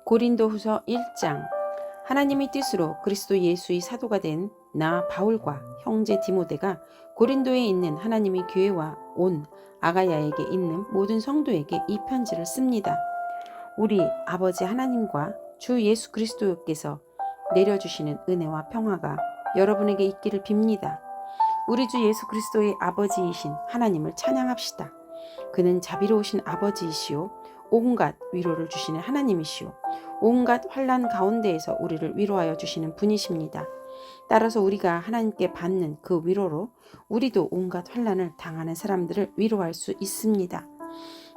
고린도후서 1장. 하나님의 뜻으로 그리스도 예수의 사도가 된 나 바울과 형제 디모데가 고린도에 있는 하나님의 교회와 온 아가야에게 있는 모든 성도에게 이 편지를 씁니다. 우리 아버지 하나님과 주 예수 그리스도께서 내려주시는 은혜와 평화가 여러분에게 있기를 빕니다. 우리 주 예수 그리스도의 아버지이신 하나님을 찬양합시다. 그는 자비로우신 아버지이시오, 온갖 위로를 주시는 하나님이시오, 온갖 환난 가운데에서 우리를 위로하여 주시는 분이십니다. 따라서 우리가 하나님께 받는 그 위로로 우리도 온갖 환난을 당하는 사람들을 위로할 수 있습니다.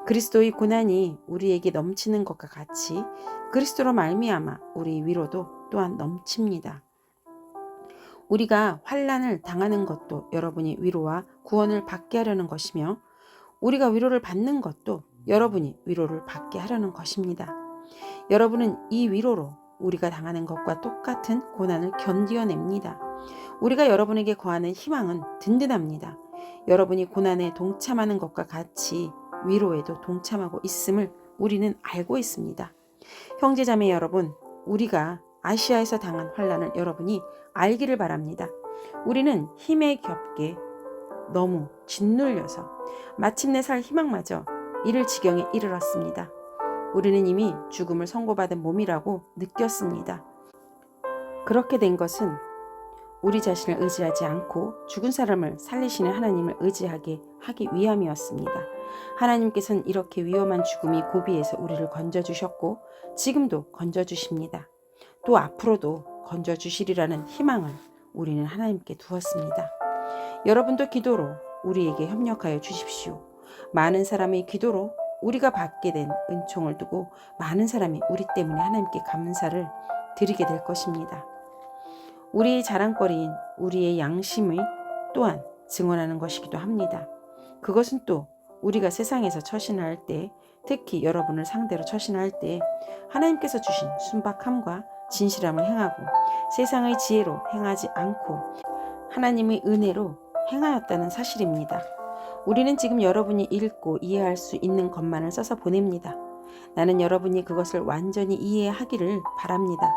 그리스도의 고난이 우리에게 넘치는 것과 같이 그리스도로 말미암아 우리 위로도 또한 넘칩니다. 우리가 환난을 당하는 것도 여러분이 위로와 구원을 받게 하려는 것이며, 우리가 위로를 받는 것도 여러분이 위로를 받게 하려는 것입니다. 여러분은 이 위로로 우리가 당하는 것과 똑같은 고난을 견디어냅니다. 우리가 여러분에게 거하는 희망은 든든합니다. 여러분이 고난에 동참하는 것과 같이 위로에도 동참하고 있음을 우리는 알고 있습니다. 형제자매 여러분, 우리가 아시아에서 당한 환난을 여러분이 알기를 바랍니다. 우리는 힘에 겹게 너무 짓눌려서 마침내 살 희망마저 잃을 지경에 이르렀습니다. 우리는 이미 죽음을 선고받은 몸이라고 느꼈습니다. 그렇게 된 것은 우리 자신을 의지하지 않고 죽은 사람을 살리시는 하나님을 의지하게 하기 위함이었습니다. 하나님께서는 이렇게 위험한 죽음이 고비에서 우리를 건져주셨고 지금도 건져주십니다. 또 앞으로도 건져주시리라는 희망을 우리는 하나님께 두었습니다. 여러분도 기도로 우리에게 협력하여 주십시오. 많은 사람의 기도로 우리가 받게 된 은총을 두고 많은 사람이 우리 때문에 하나님께 감사를 드리게 될 것입니다. 우리의 자랑거리인 우리의 양심의 또한 증언하는 것이기도 합니다. 그것은 또 우리가 세상에서 처신할 때, 특히 여러분을 상대로 처신할 때 하나님께서 주신 순박함과 진실함을 행하고 세상의 지혜로 행하지 않고 하나님의 은혜로 행하였다는 사실입니다. 우리는 지금 여러분이 읽고 이해할 수 있는 것만을 써서 보냅니다. 나는 여러분이 그것을 완전히 이해하기를 바랍니다.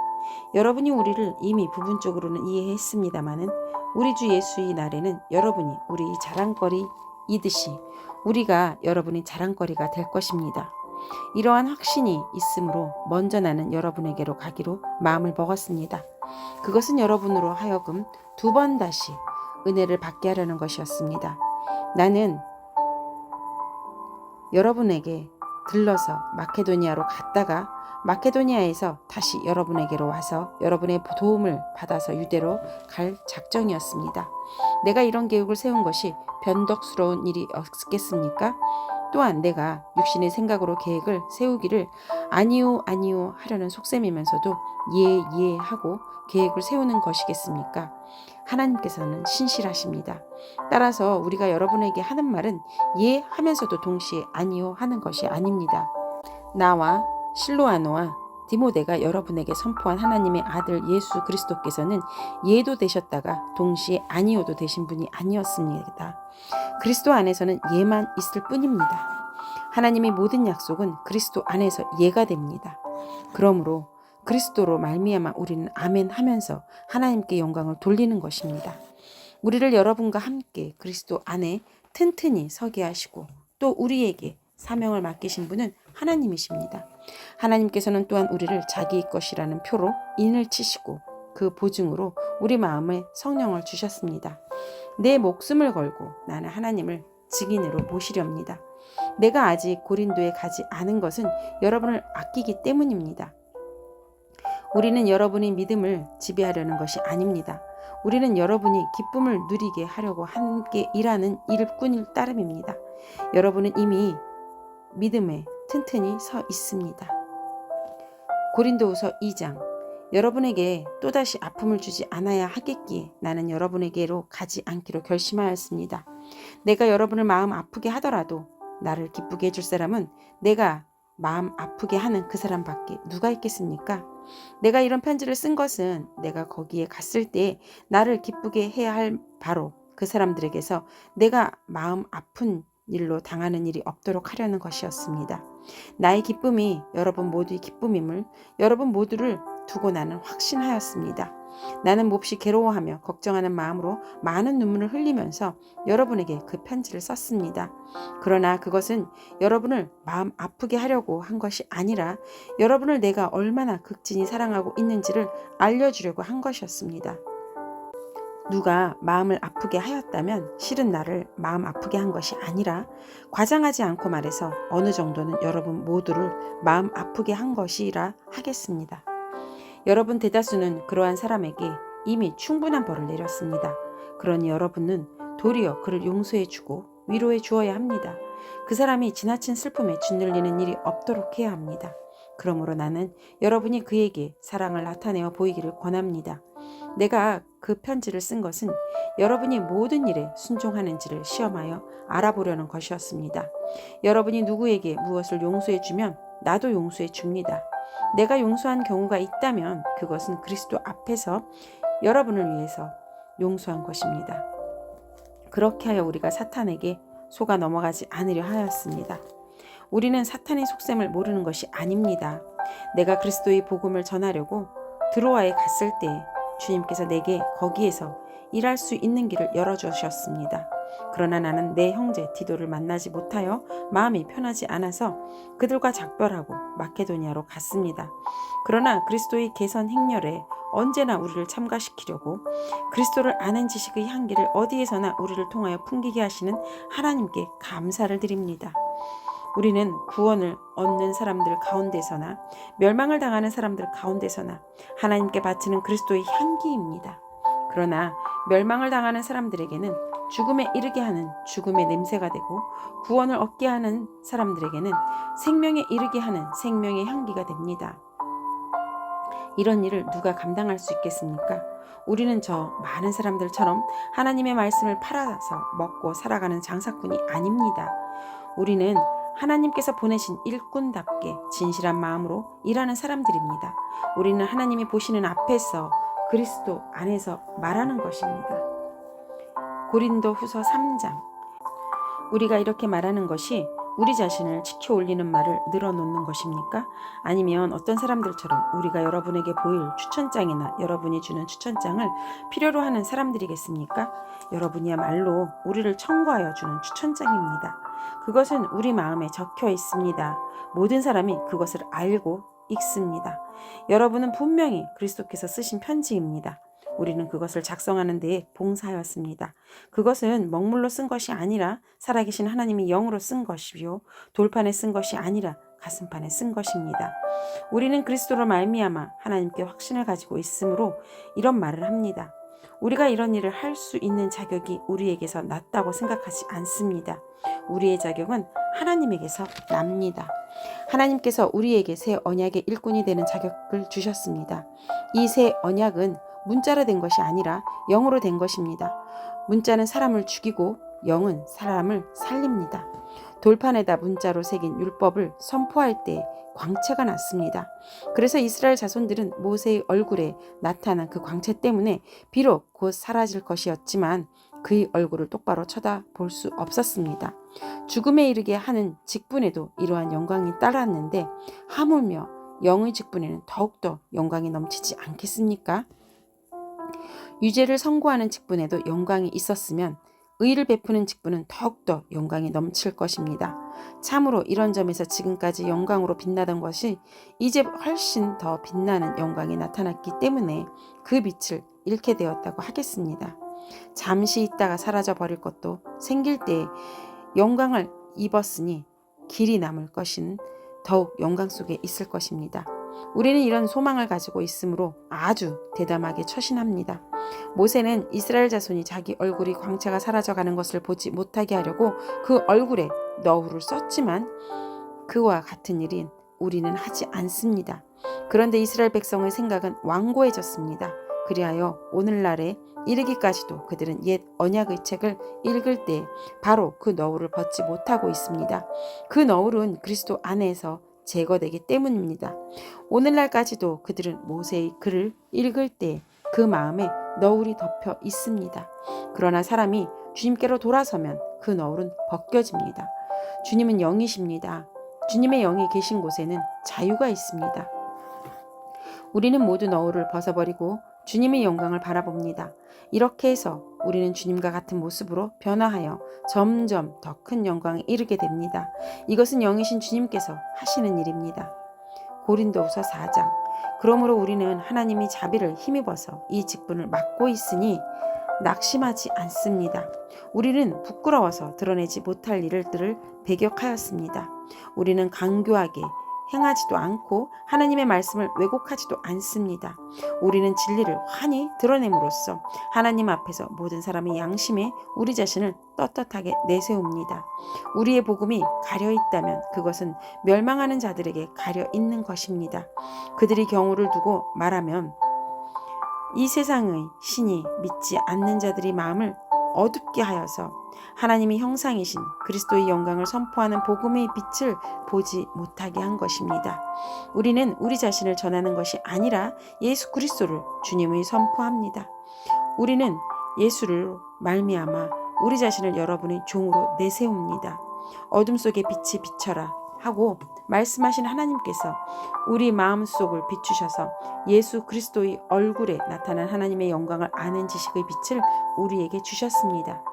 여러분이 우리를 이미 부분적으로는 이해했습니다마는 우리 주 예수의 날에는 여러분이 우리 자랑거리이듯이 우리가 여러분의 자랑거리가 될 것입니다. 이러한 확신이 있으므로 먼저 나는 여러분에게로 가기로 마음을 먹었습니다. 그것은 여러분으로 하여금 두 번 다시 은혜를 받게 하려는 것이었습니다. 나는 여러분에게 들러서 마케도니아로 갔다가 마케도니아에서 다시 여러분에게로 와서 여러분의 도움을 받아서 유대로 갈 작정이었습니다. 내가 이런 계획을 세운 것이 변덕스러운 일이 없겠습니까? 또한 내가 육신의 생각으로 계획을 세우기를 아니요 하려는 속셈이면서도 예 하고 계획을 세우는 것이겠습니까? 하나님께서는 신실하십니다. 따라서 우리가 여러분에게 하는 말은 예 하면서도 동시에 아니요 하는 것이 아닙니다. 나와 실로아노와 디모데가 여러분에게 선포한 하나님의 아들 예수 그리스도께서는 예도 되셨다가 동시에 아니요도 되신 분이 아니었습니다. 그리스도 안에서는 예만 있을 뿐입니다. 하나님의 모든 약속은 그리스도 안에서 예가 됩니다. 그러므로 그리스도로 말미암아 우리는 아멘 하면서 하나님께 영광을 돌리는 것입니다. 우리를 여러분과 함께 그리스도 안에 튼튼히 서게 하시고 또 우리에게 사명을 맡기신 분은 하나님이십니다. 하나님께서는 또한 우리를 자기의 것이라는 표로 인을 치시고 그 보증으로 우리 마음에 성령을 주셨습니다. 내 목숨을 걸고 나는 하나님을 증인으로 모시렵니다. 내가 아직 고린도에 가지 않은 것은 여러분을 아끼기 때문입니다. 우리는 여러분의 믿음을 지배하려는 것이 아닙니다. 우리는 여러분이 기쁨을 누리게 하려고 함께 일하는 일꾼일 따름입니다. 여러분은 이미 믿음에 튼튼히 서 있습니다. 고린도후서 2장. 여러분에게 또다시 아픔을 주지 않아야 하겠기에 나는 여러분에게로 가지 않기로 결심하였습니다. 내가 여러분을 마음 아프게 하더라도 나를 기쁘게 해줄 사람은 내가 마음 아프게 하는 그 사람밖에 누가 있겠습니까? 내가 이런 편지를 쓴 것은 내가 거기에 갔을 때 나를 기쁘게 해야 할 바로 그 사람들에게서 내가 마음 아픈 일로 당하는 일이 없도록 하려는 것이었습니다. 나의 기쁨이 여러분 모두의 기쁨임을 여러분 모두를 두고 나는 확신하였습니다. 나는 몹시 괴로워하며 걱정하는 마음으로 많은 눈물을 흘리면서 여러분에게 그 편지를 썼습니다. 그러나 그것은 여러분을 마음 아프게 하려고 한 것이 아니라 여러분을 내가 얼마나 극진히 사랑하고 있는지를 알려주려고 한 것이었습니다. 누가 마음을 아프게 하였다면 실은 나를 마음 아프게 한 것이 아니라 과장하지 않고 말해서 어느 정도는 여러분 모두를 마음 아프게 한 것이라 하겠습니다. 여러분 대다수는 그러한 사람에게 이미 충분한 벌을 내렸습니다. 그러니 여러분은 도리어 그를 용서해주고 위로해 주어야 합니다. 그 사람이 지나친 슬픔에 짓눌리는 일이 없도록 해야 합니다. 그러므로 나는 여러분이 그에게 사랑을 나타내어 보이기를 권합니다. 내가 그 편지를 쓴 것은 여러분이 모든 일에 순종하는지를 시험하여 알아보려는 것이었습니다. 여러분이 누구에게 무엇을 용서해주면 나도 용서해 줍니다. 내가 용서한 경우가 있다면 그것은 그리스도 앞에서 여러분을 위해서 용서한 것입니다. 그렇게 하여 우리가 사탄에게 속아 넘어가지 않으려 하였습니다. 우리는 사탄의 속셈을 모르는 것이 아닙니다. 내가 그리스도의 복음을 전하려고 드로아에 갔을 때 주님께서 내게 거기에서 일할 수 있는 길을 열어주셨습니다. 그러나 나는 내 형제 디도를 만나지 못하여 마음이 편하지 않아서 그들과 작별하고 마케도니아로 갔습니다. 그러나 그리스도의 개선 행렬에 언제나 우리를 참가시키려고 그리스도를 아는 지식의 향기를 어디에서나 우리를 통하여 풍기게 하시는 하나님께 감사를 드립니다. 우리는 구원을 얻는 사람들 가운데서나 멸망을 당하는 사람들 가운데서나 하나님께 바치는 그리스도의 향기입니다. 그러나 멸망을 당하는 사람들에게는 죽음에 이르게 하는 죽음의 냄새가 되고 구원을 얻게 하는 사람들에게는 생명에 이르게 하는 생명의 향기가 됩니다. 이런 일을 누가 감당할 수 있겠습니까? 우리는 저 많은 사람들처럼 하나님의 말씀을 팔아서 먹고 살아가는 장사꾼이 아닙니다. 우리는 하나님께서 보내신 일꾼답게 진실한 마음으로 일하는 사람들입니다. 우리는 하나님이 보시는 앞에서 그리스도 안에서 말하는 것입니다. 고린도 후서 3장. 우리가 이렇게 말하는 것이 우리 자신을 지켜 올리는 말을 늘어놓는 것입니까? 아니면 어떤 사람들처럼 우리가 여러분에게 보일 추천장이나 여러분이 주는 추천장을 필요로 하는 사람들이겠습니까? 여러분이야말로 우리를 청구하여 주는 추천장입니다. 그것은 우리 마음에 적혀 있습니다. 모든 사람이 그것을 알고 읽습니다. 여러분은 분명히 그리스도께서 쓰신 편지입니다. 우리는 그것을 작성하는 데에 봉사하였습니다. 그것은 먹물로 쓴 것이 아니라 살아계신 하나님이 영으로 쓴 것이요 돌판에 쓴 것이 아니라 가슴판에 쓴 것입니다. 우리는 그리스도로 말미암아 하나님께 확신을 가지고 있으므로 이런 말을 합니다. 우리가 이런 일을 할 수 있는 자격이 우리에게서 낫다고 생각하지 않습니다. 우리의 자격은 하나님에게서 납니다. 하나님께서 우리에게 새 언약의 일꾼이 되는 자격을 주셨습니다. 이 새 언약은 문자로 된 것이 아니라 영으로 된 것입니다. 문자는 사람을 죽이고 영은 사람을 살립니다. 돌판에다 문자로 새긴 율법을 선포할 때 광채가 났습니다. 그래서 이스라엘 자손들은 모세의 얼굴에 나타난 그 광채 때문에 비록 곧 사라질 것이었지만 그의 얼굴을 똑바로 쳐다볼 수 없었습니다. 죽음에 이르게 하는 직분에도 이러한 영광이 따랐는데 하물며 영의 직분에는 더욱더 영광이 넘치지 않겠습니까? 유죄를 선고하는 직분에도 영광이 있었으면 의를 베푸는 직분은 더욱더 영광이 넘칠 것입니다. 참으로 이런 점에서 지금까지 영광으로 빛나던 것이 이제 훨씬 더 빛나는 영광이 나타났기 때문에 그 빛을 잃게 되었다고 하겠습니다. 잠시 있다가 사라져 버릴 것도 생길 때에 영광을 입었으니 길이 남을 것은 더욱 영광 속에 있을 것입니다. 우리는 이런 소망을 가지고 있으므로 아주 대담하게 처신합니다. 모세는 이스라엘 자손이 자기 얼굴이 광채가 사라져가는 것을 보지 못하게 하려고 그 얼굴에 너울을 썼지만 그와 같은 일인 우리는 하지 않습니다. 그런데 이스라엘 백성의 생각은 완고해졌습니다. 그리하여 오늘날에 이르기까지도 그들은 옛 언약의 책을 읽을 때 바로 그 너울을 벗지 못하고 있습니다. 그 너울은 그리스도 안에서 제거되기 때문입니다. 오늘날까지도 그들은 모세의 글을 읽을 때 그 마음에 너울이 덮여 있습니다. 그러나 사람이 주님께로 돌아서면 그 너울은 벗겨집니다. 주님은 영이십니다. 주님의 영이 계신 곳에는 자유가 있습니다. 우리는 모두 너울을 벗어버리고 주님의 영광을 바라봅니다. 이렇게 해서 우리는 주님과 같은 모습으로 변화하여 점점 더 큰 영광에 이르게 됩니다. 이것은 영이신 주님께서 하시는 일입니다. 고린도후서 4장. 그러므로 우리는 하나님이 자비를 힘입어서 이 직분을 맡고 있으니 낙심하지 않습니다. 우리는 부끄러워서 드러내지 못할 일들을 배격하였습니다. 우리는 강교하게 행하지도 않고 하나님의 말씀을 왜곡하지도 않습니다. 우리는 진리를 환히 드러냄으로써 하나님 앞에서 모든 사람의 양심에 우리 자신을 떳떳하게 내세웁니다. 우리의 복음이 가려 있다면 그것은 멸망하는 자들에게 가려 있는 것입니다. 그들이 경우를 두고 말하면 이 세상의 신이 믿지 않는 자들이 마음을 어둡게 하여서 하나님의 형상이신 그리스도의 영광을 선포하는 복음의 빛을 보지 못하게 한 것입니다. 우리는 우리 자신을 전하는 것이 아니라 예수 그리스도를 주님의 선포합니다. 우리는 예수를 말미암아 우리 자신을 여러분의 종으로 내세웁니다. 어둠 속에 빛이 비쳐라 하고 말씀하신 하나님께서 우리 마음속을 비추셔서 예수 그리스도의 얼굴에 나타난 하나님의 영광을 아는 지식의 빛을 우리에게 주셨습니다.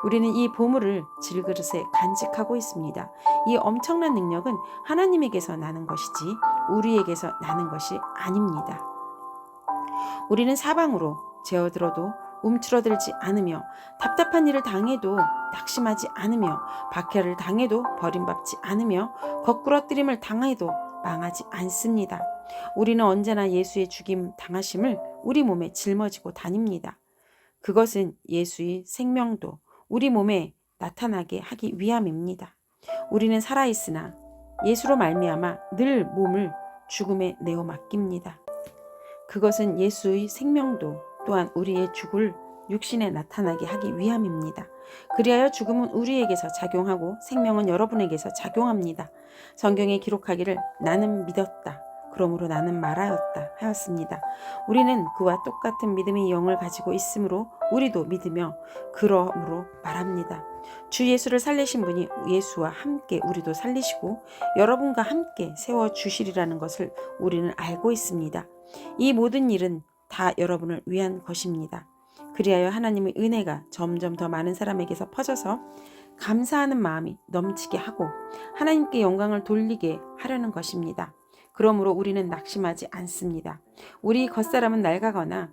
우리는 이 보물을 질그릇에 간직하고 있습니다. 이 엄청난 능력은 하나님에게서 나는 것이지 우리에게서 나는 것이 아닙니다. 우리는 사방으로 제어들어도 움츠러들지 않으며 답답한 일을 당해도 낙심하지 않으며 박해를 당해도 버림받지 않으며 거꾸러뜨림을 당해도 망하지 않습니다. 우리는 언제나 예수의 죽임 당하심을 우리 몸에 짊어지고 다닙니다. 그것은 예수의 생명도 우리 몸에 나타나게 하기 위함입니다. 우리는 살아있으나 예수로 말미암아 늘 몸을 죽음에 내어 맡깁니다. 그것은 예수의 생명도 또한 우리의 죽을 육신에 나타나게 하기 위함입니다. 그리하여 죽음은 우리에게서 작용하고 생명은 여러분에게서 작용합니다. 성경에 기록하기를 나는 믿었다. 그러므로 나는 말하였다 하였습니다. 우리는 그와 똑같은 믿음의 영을 가지고 있으므로 우리도 믿으며 그러므로 말합니다. 주 예수를 살리신 분이 예수와 함께 우리도 살리시고 여러분과 함께 세워주시리라는 것을 우리는 알고 있습니다. 이 모든 일은 다 여러분을 위한 것입니다. 그리하여 하나님의 은혜가 점점 더 많은 사람에게서 퍼져서 감사하는 마음이 넘치게 하고 하나님께 영광을 돌리게 하려는 것입니다. 그러므로 우리는 낙심하지 않습니다. 우리 겉사람은 낡아가나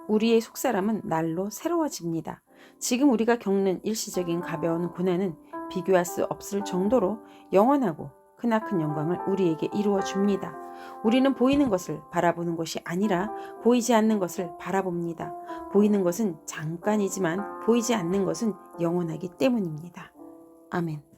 우리의 속사람은 날로 새로워집니다. 지금 우리가 겪는 일시적인 가벼운 고난은 비교할 수 없을 정도로 영원하고 크나큰 영광을 우리에게 이루어 줍니다. 우리는 보이는 것을 바라보는 것이 아니라 보이지 않는 것을 바라봅니다. 보이는 것은 잠깐이지만 보이지 않는 것은 영원하기 때문입니다. 아멘.